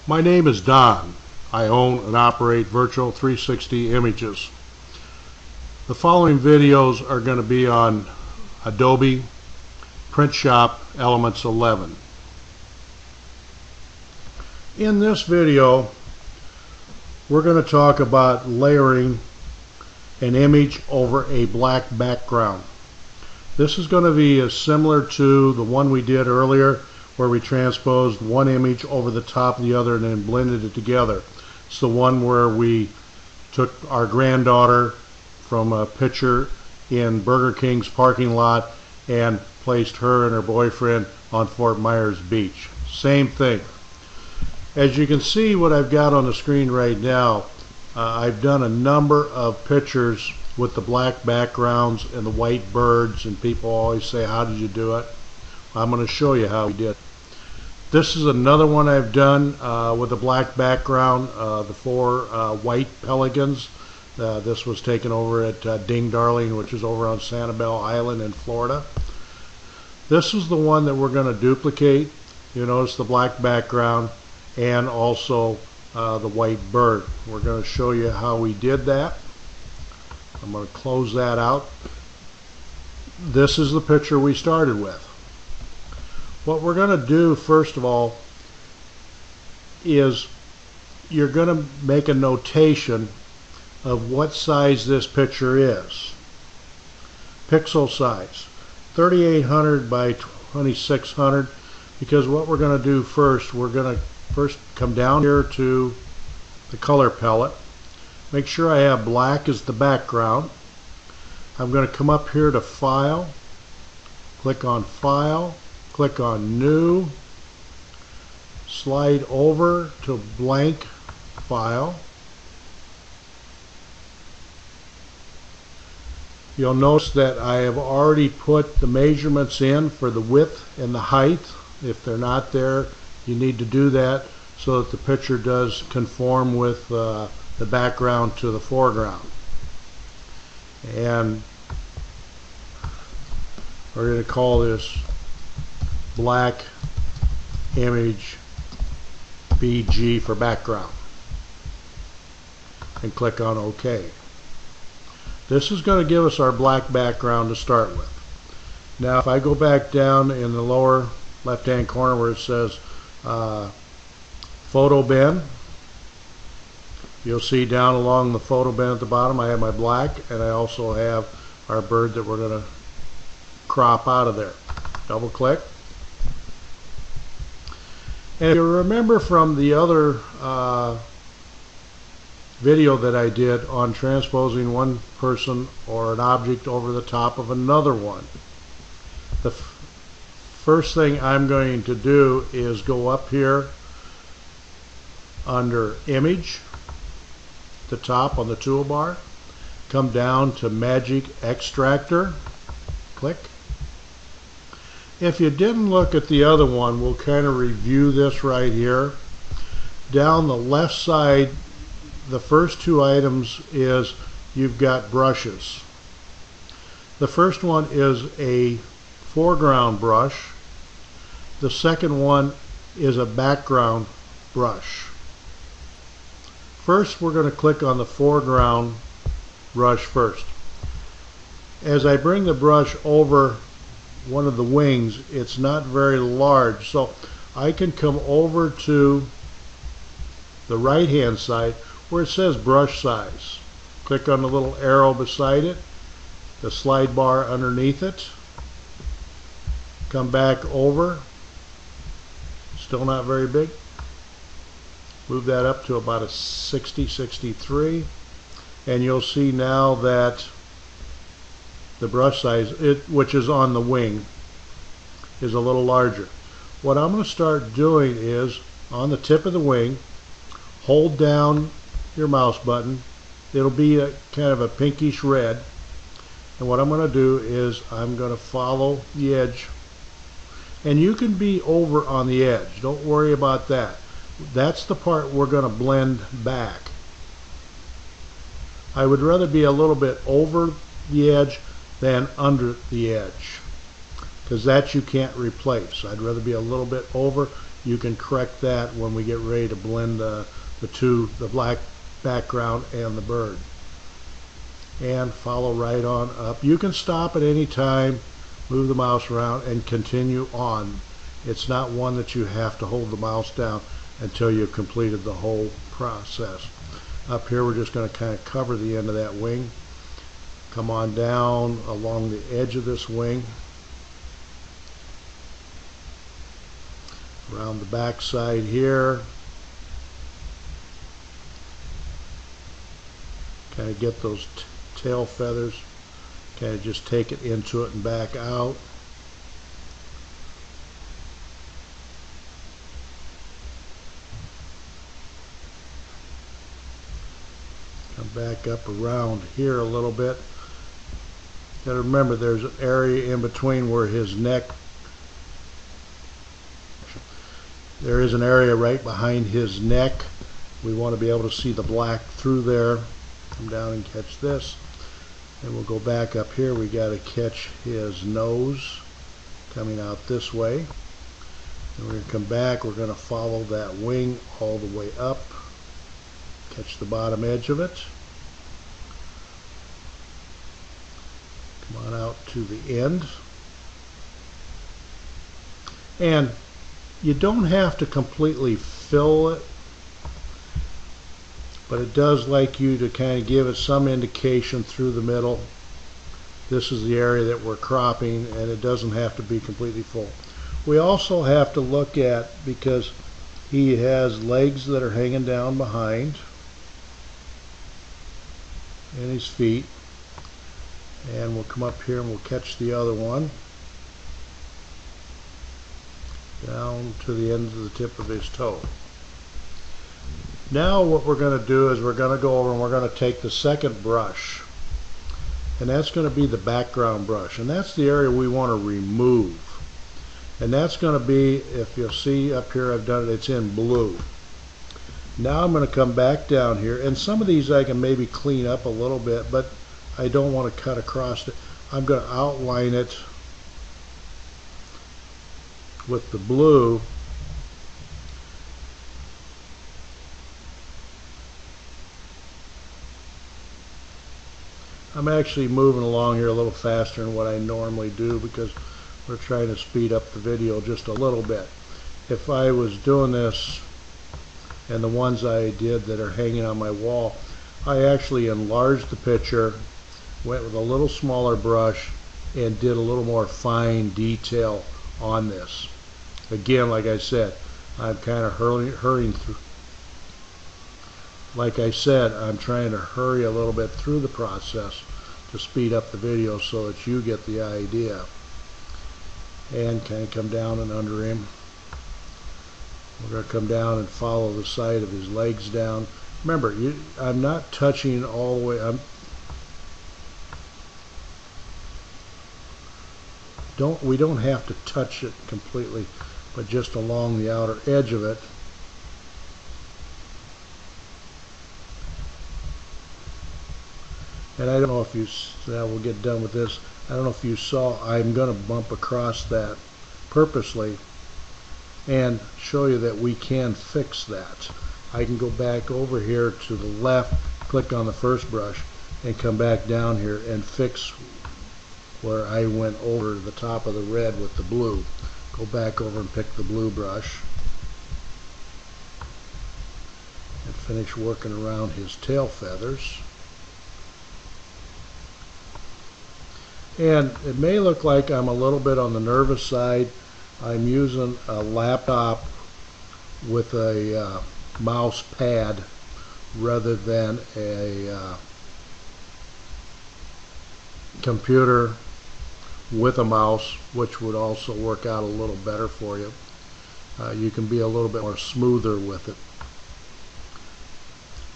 My name is Don. I own and operate Virtual 360 Images. The following videos are going to be on Adobe Print Shop Elements 11. In this video, we're going to talk about layering an image over a black background. This is going to be similar to the one we did earlier, where we transposed one image over the top of the other and then blended it together. It's the one where we took our granddaughter from a picture in Burger King's parking lot and placed her and her boyfriend on Fort Myers Beach. Same thing. As you can see what I've got on the screen right now, I've done a number of pictures with the black backgrounds and the white birds, and people always say, how did you do it? I'm going to show you how we did. This is another one I've done with a black background, the four white pelicans. This was taken over at Ding Darling, which is over on Sanibel Island in Florida. This is the one that we're going to duplicate. You notice the black background and also the white bird. We're going to show you how we did that. I'm going to close that out. This is the picture we started with. What we're going to do first of all is you're going to make a notation of what size this picture is. Pixel size 3800 by 2600, because what we're going to do first, we're going to first come down here to the color palette. Make sure I have black as the background. I'm going to come up here to File, click on File, click on New, slide over to Blank File. You'll notice that I have already put the measurements in for the width and the height. If they're not there, you need to do that so that the picture does conform with the background to the foreground. And we're going to call this black image BG for background, and click on OK. This is going to give us our black background to start with. Now if I go back down in the lower left hand corner where it says photo bin, you'll see down along the photo bin at the bottom I have my black, and I also have our bird that we're going to crop out of there. Double click. And if you remember from the other video that I did on transposing one person or an object over the top of another one, the first thing I'm going to do is go up here under Image, the top on the toolbar, come down to Magic Extractor, click. If you didn't look at the other one, we'll kind of review this right here. Down the left side, the first two items is you've got brushes. The first one is a foreground brush. The second one is a background brush. First, we're going to click on the foreground brush first. As I bring the brush over one of the wings, it's not very large, so I can come over to the right hand side where it says brush size. Click on the little arrow beside it, the slide bar underneath it, come back over, still not very big, move that up to about a 60, 63, and you'll see now that the brush size, which is on the wing, is a little larger. What I'm going to start doing is on the tip of the wing, hold down your mouse button. It'll be a kind of a pinkish red, and what I'm going to do is I'm going to follow the edge, and you can be over on the edge, don't worry about that. That's the part we're going to blend back. I would rather be a little bit over the edge than under the edge, because that you can't replace. I'd rather be a little bit over You can correct that when we get ready to blend the black background and the bird. And follow right on up. You can stop at any time, move the mouse around, and continue on. It's not one that you have to hold the mouse down until you've completed the whole process. Up here we're just going to kind of cover the end of that wing. Come on down along the edge of this wing, around the back side here. Kind of get those tail feathers, kind of just take it into it and back out. Come back up around here a little bit. Got to remember there's an area in between where his neck, there is an area right behind his neck. We want to be able to see the black through there. Come down and catch this. And we'll go back up here. We got to catch his nose coming out this way. And we're going to come back. We're going to follow that wing all the way up. Catch the bottom edge of it. Come on out to the end. And you don't have to completely fill it, but it does like you to kind of give it some indication through the middle. This is the area that we're cropping, and it doesn't have to be completely full. We also have to look at, because he has legs that are hanging down behind and his feet, and we'll come up here and we'll catch the other one down to the end of the tip of his toe. Now what we're going to do is we're going to go over and we're going to take the second brush, and that's going to be the background brush, and that's the area we want to remove. And that's going to be, if you'll see up here, I've done it, it's in blue. Now I'm going to come back down here, and some of these I can maybe clean up a little bit, but I don't want to cut across it. I'm going to outline it with the blue. I'm actually moving along here a little faster than what I normally do because we're trying to speed up the video just a little bit. If I was doing this, and the ones I did that are hanging on my wall, I actually enlarged the picture, went with a little smaller brush, and did a little more fine detail on this. Again, like I said, I'm kind of hurrying through. Like I said, I'm trying to hurry a little bit through the process to speed up the video so that you get the idea. And kind of come down and under him. We're going to come down and follow the side of his legs down. Remember, I'm not touching all the way. We don't have to touch it completely, but just along the outer edge of it. And I don't know if you, now we'll get done with this, I don't know if you saw, I'm going to bump across that purposely and show you that we can fix that. I can go back over here to the left, click on the first brush, and come back down here and fix where I went over the top of the red with the blue. Go back over and pick the blue brush and finish working around his tail feathers. And it may look like I'm a little bit on the nervous side. I'm using a laptop with a mouse pad rather than a computer with a mouse, which would also work out a little better for you. You can be a little bit more smoother with it.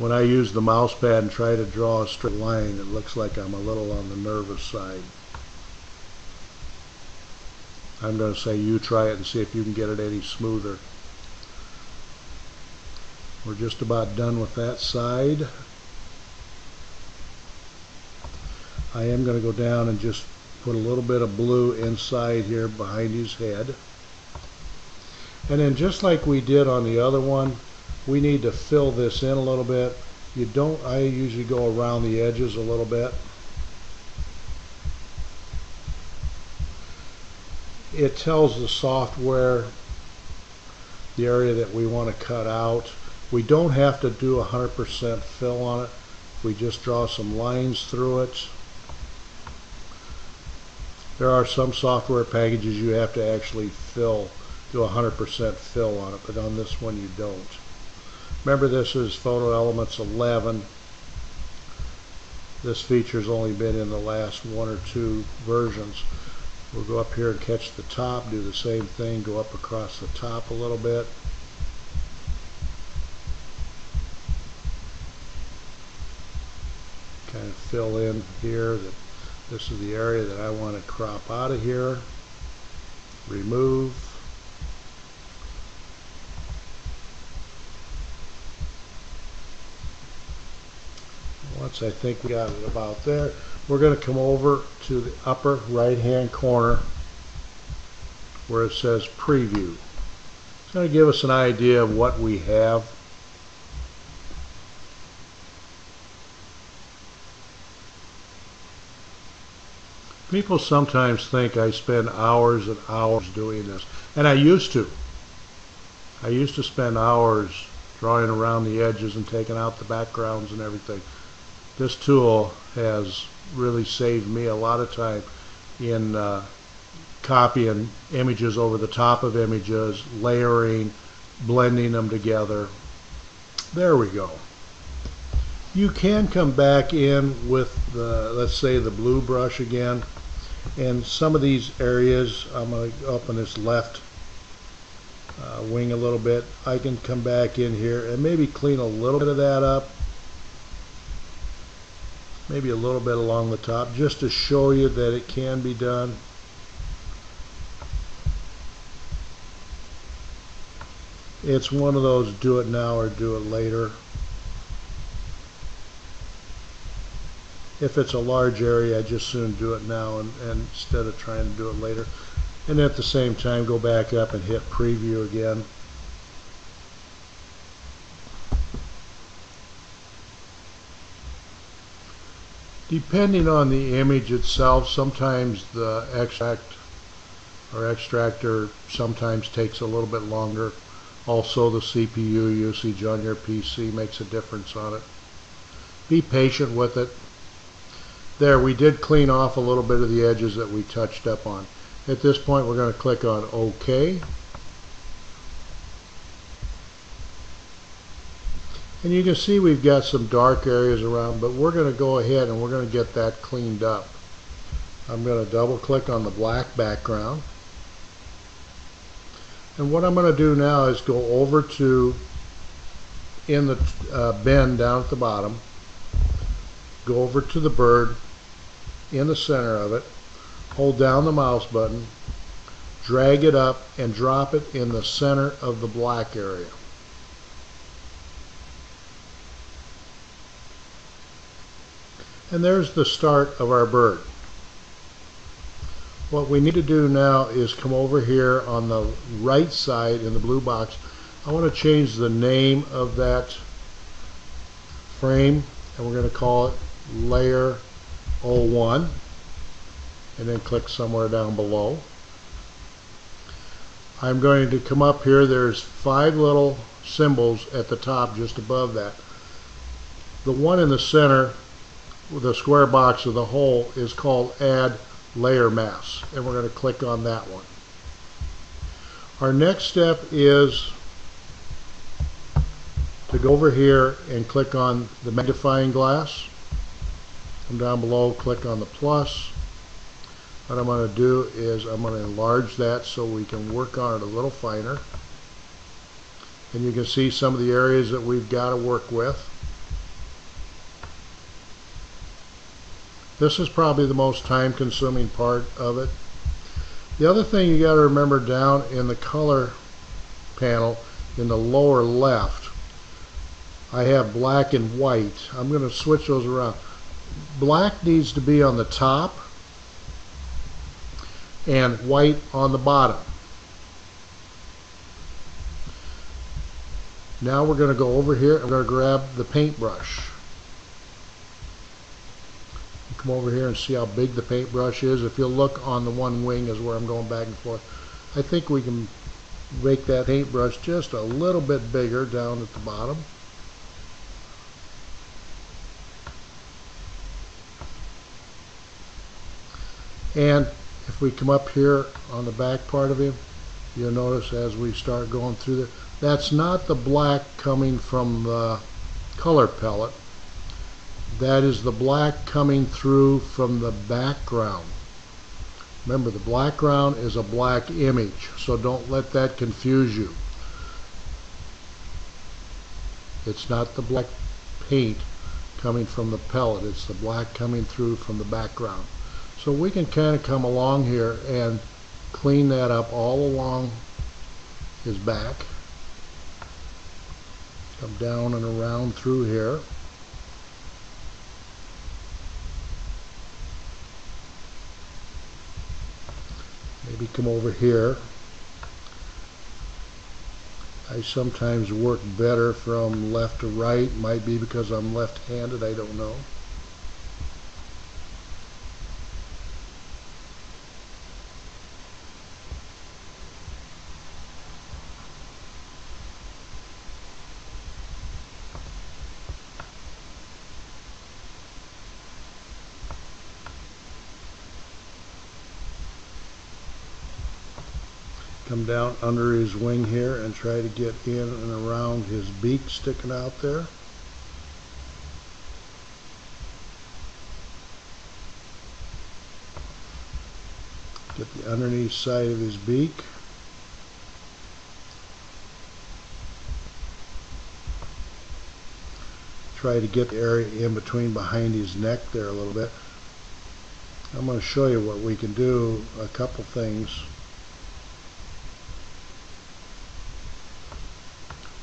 When I use the mouse pad and try to draw a straight line, it looks like I'm a little on the nervous side. I'm going to say you try it and see if you can get it any smoother. We're just about done with that side. I am going to go down and just put a little bit of blue inside here behind his head. And then just like we did on the other one, we need to fill this in a little bit. I usually go around the edges a little bit. It tells the software the area that we want to cut out. We don't have to do 100% fill on it. We just draw some lines through it. There are some software packages you have to actually do 100% fill on it, but on this one you don't. Remember, this is Photo Elements 11. This feature's only been in the last 1 or 2 versions. We'll go up here and catch the top, do the same thing, go up across the top a little bit. Kind of fill in here that this is the area that I want to crop out of here. Remove. Once I think we got it about there, we're going to come over to the upper right hand corner where it says Preview. It's going to give us an idea of what we have. People sometimes think I spend hours and hours doing this, and I used to. I used to spend hours drawing around the edges and taking out the backgrounds and everything. This tool has really saved me a lot of time in copying images over the top of images, layering, blending them together. There we go. You can come back in with the, let's say, the blue brush again, and some of these areas, I'm going to up on this left wing a little bit. I can come back in here and maybe clean a little bit of that up, maybe a little bit along the top, just to show you that it can be done. It's one of those do it now or do it later. If it's a large area, I just soon do it now and instead of trying to do it later. And at the same time, go back up and hit Preview again. Depending on the image itself, sometimes the extractor sometimes takes a little bit longer. Also, the CPU usage on your PC makes a difference on it. Be patient with it. There, we did clean off a little bit of the edges that we touched up on. At this point, we're going to click on OK. And you can see we've got some dark areas around, but we're going to go ahead and we're going to get that cleaned up. I'm going to double click on the black background. And what I'm going to do now is go over to, in the bin down at the bottom, go over to the bird in the center of it, hold down the mouse button, drag it up and drop it in the center of the black area. And there's the start of our bird. What we need to do now is come over here on the right side in the blue box. I want to change the name of that frame, and we're going to call it Layer 01, and then click somewhere down below. I'm going to come up here. There's 5 little symbols at the top just above that. The one in the center, the square box of the hole, is called Add Layer Mask, and we're going to click on that one. Our next step is to go over here and click on the magnifying glass. Come down below, click on the plus. What I'm going to do is I'm going to enlarge that so we can work on it a little finer. And you can see some of the areas that we've got to work with. This is probably the most time-consuming part of it. The other thing you got to remember down in the color panel in the lower left, I have black and white. I'm going to switch those around. Black needs to be on the top and white on the bottom. Now we're going to go over here and we're going to grab the paintbrush. Come over here and see how big the paintbrush is. If you'll look on the one wing is where I'm going back and forth. I think we can make that paintbrush just a little bit bigger down at the bottom. And if we come up here on the back part of him, you'll notice as we start going through there, that's not the black coming from the color palette. That is the black coming through from the background. Remember, the background is a black image, so don't let that confuse you. It's not the black paint coming from the palette, it's the black coming through from the background. So we can kind of come along here and clean that up all along his back. Come down and around through here. Maybe come over here. I sometimes work better from left to right. Might be because I'm left-handed, I don't know. Come down under his wing here and try to get in and around his beak sticking out there. Get the underneath side of his beak. Try to get the area in between behind his neck there a little bit. I'm going to show you what we can do, a couple things.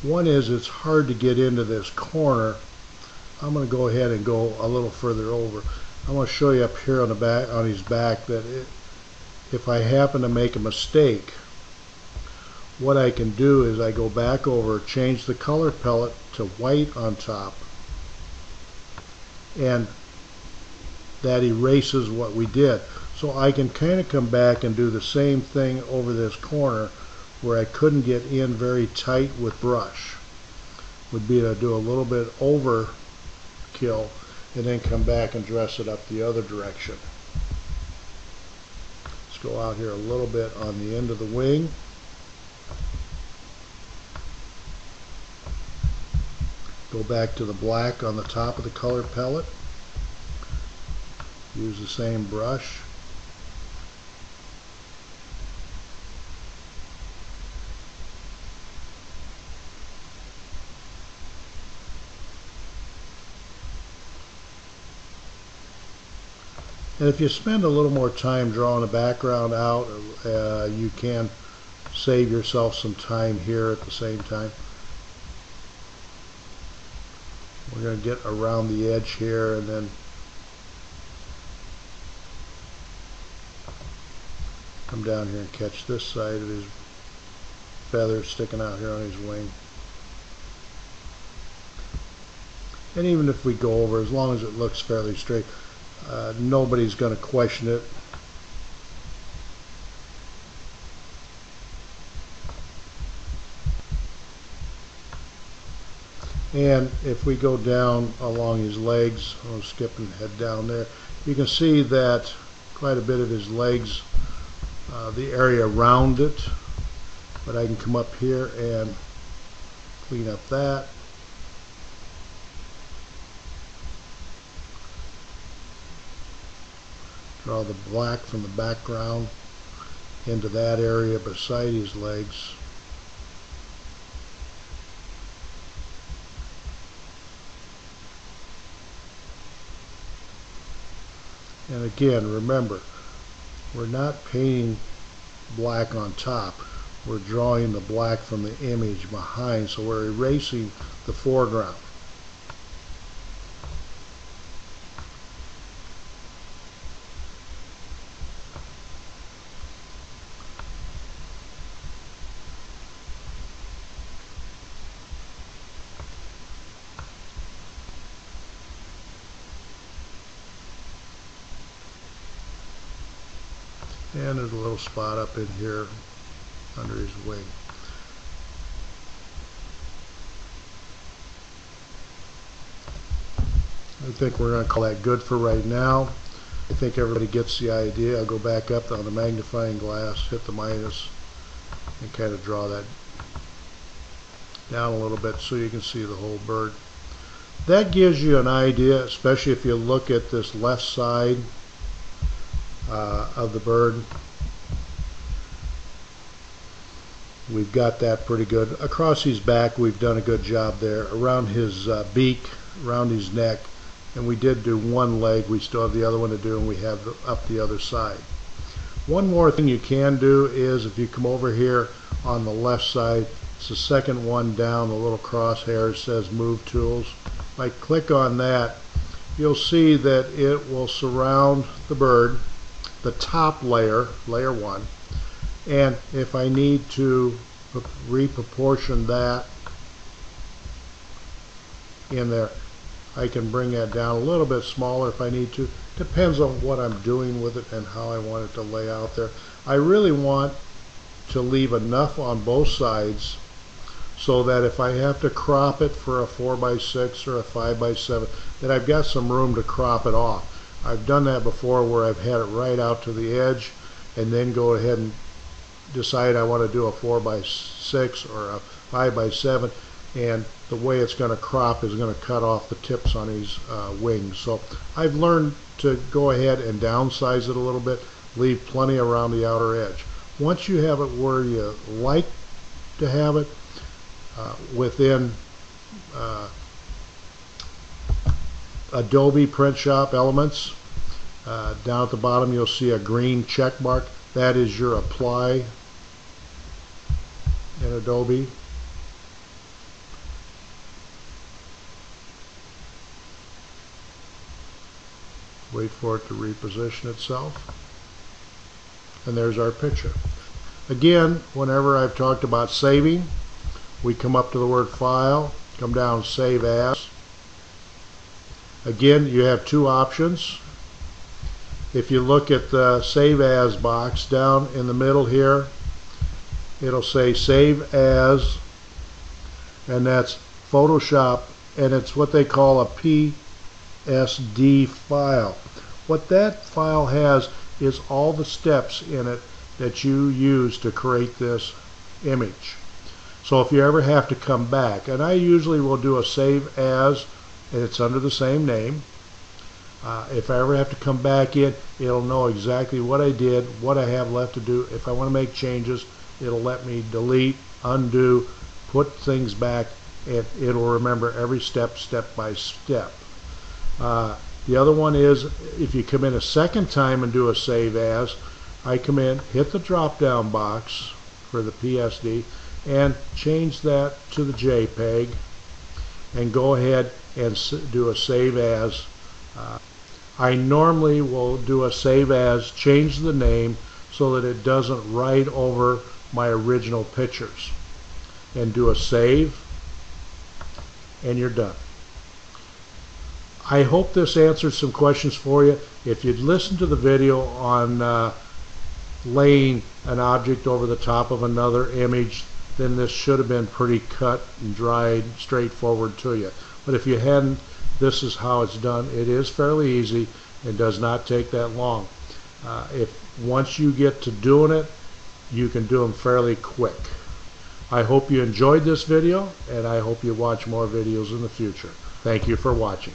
One is it's hard to get into this corner. I'm going to go ahead and go a little further over. I'm going to show you up here on the back, on his back, that if I happen to make a mistake, what I can do is I go back over, change the color palette to white on top, and that erases what we did. So I can kind of come back and do the same thing over this corner where I couldn't get in very tight with brush. Would be to do a little bit overkill and then come back and dress it up the other direction. Let's go out here a little bit on the end of the wing. Go back to the black on the top of the color palette. Use the same brush. And if you spend a little more time drawing the background out, you can save yourself some time here at the same time. We're going to get around the edge here and then come down here and catch this side of his feather sticking out here on his wing. And even if we go over, as long as it looks fairly straight, nobody's going to question it. And if we go down along his legs, I'll skip and head down there, you can see that quite a bit of his legs, the area around it, but I can come up here and clean up that. Draw the black from the background into that area beside his legs. And again, remember, we're not painting black on top. We're drawing the black from the image behind, so we're erasing the foreground. And there's a little spot up in here under his wing. I think we're going to call that good for right now. I think everybody gets the idea. I'll go back up on the magnifying glass, hit the minus, and kind of draw that down a little bit so you can see the whole bird. That gives you an idea, especially if you look at this left side of the bird. We've got that pretty good. Across his back, we've done a good job there. Around his beak, around his neck, and we did do one leg. We still have the other one to do, and we have up the other side. One more thing you can do is if you come over here on the left side, it's the second one down, the little crosshair says Move Tools. If I click on that, you'll see that it will surround the bird, the top layer, layer 1, and if I need to reproportion that in there, I can bring that down a little bit smaller if I need to. Depends on what I'm doing with it and how I want it to lay out there. I really want to leave enough on both sides so that if I have to crop it for a 4x6 or a 5x7, that I've got some room to crop it off. I've done that before where I've had it right out to the edge and then go ahead and decide I want to do a 4x6 or a 5x7, and the way it's going to crop is going to cut off the tips on his wings. So I've learned to go ahead and downsize it a little bit, leave plenty around the outer edge. Once you have it where you like to have it, within Adobe Print Shop Elements, down at the bottom you'll see a green check mark. That is your apply in Adobe. Wait for it to reposition itself. And there's our picture. Again, whenever I've talked about saving, we come up to the word File, come down Save As. Again, you have two options. If you look at the Save As box down in the middle here, it'll say Save As, and that's Photoshop, and it's what they call a PSD file. What that file has is all the steps in it that you use to create this image. So if you ever have to come back, and I usually will do a Save As, and it's under the same name. If I ever have to come back in, it'll know exactly what I did, what I have left to do. If I want to make changes, it'll let me delete, undo, put things back, and it'll remember every step, step by step. The other one is if you come in a second time and do a Save As, I come in, hit the drop down box for the PSD, and change that to the JPEG, and go ahead and do a Save As. I normally will do a Save As, change the name so that it doesn't write over my original pictures, and do a save, and you're done. I hope this answered some questions for you. If you'd listened to the video on laying an object over the top of another image, then this should have been pretty cut and dried, straightforward to you. But if you hadn't, this is how it's done. It is fairly easy and does not take that long. Once you get to doing it, you can do them fairly quick. I hope you enjoyed this video, and I hope you watch more videos in the future. Thank you for watching.